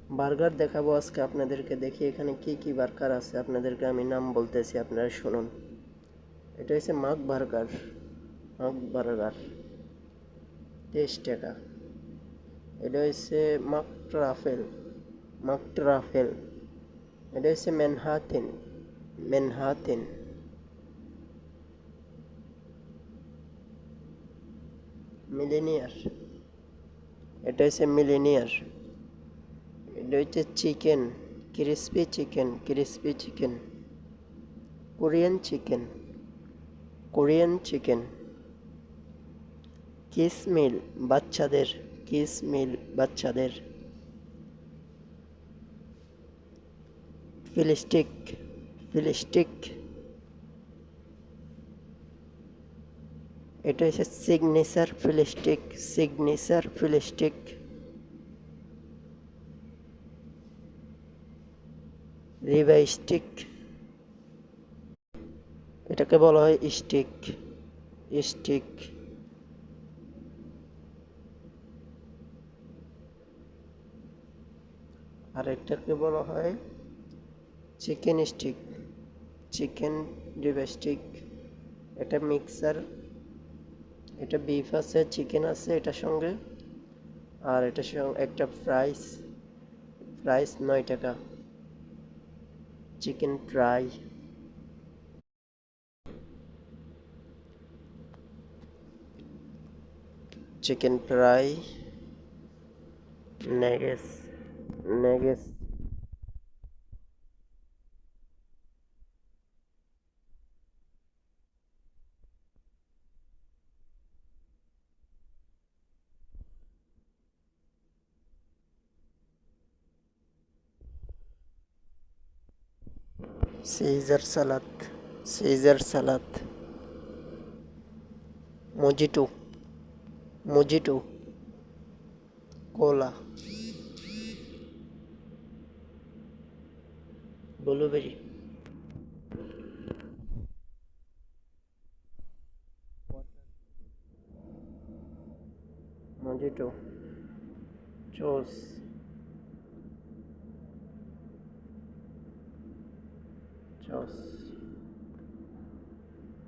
Burger দেখাবো আজকে আপনাদেরকে। দেখি এখানে কি কি বার্গার আছে, আপনাদেরকে আমি নাম বলতেছি, আপনারা শুনুন। এটা হচ্ছে মাক বার্গার। মাক বার্গার 23 টাকা। এটা হচ্ছে মাক ট্রাফেল। মাক ট্রাফেল। এটা হচ্ছে ম্যানহাটেন। ম্যানহাটেন। মিলেনিয়ার। এটা হচ্ছে মিলেনিয়ার। এটা হচ্ছে chicken, crispy chicken. Crispy chicken. Korean chicken. Korean chicken. Kids মিল বাচ্চাদের। কিস মিল বাচ্চাদের। ফিলিস্টিক। ফিলিস্টিক। এটা হচ্ছে signature fillet steak. Signature fillet steak. Ribeye steak. এটাকে বলা হয় স্টিক। স্টিক। আর এটাকে বলা হয় chicken steak. Chicken ribeye steak. এটা মিক্সার। এটা বিফ আছে, চিকেন আছে এটার সঙ্গে। আর এটার সঙ্গে একটা ফ্রাইস। প্রাইস 9 টাকা। Chicken fry. Chicken fry. Nuggets. Nuggets. Caesar salad. Caesar salad. Mojito. Mojito. Cola. Blueberry. Mojito. Juice. Juice.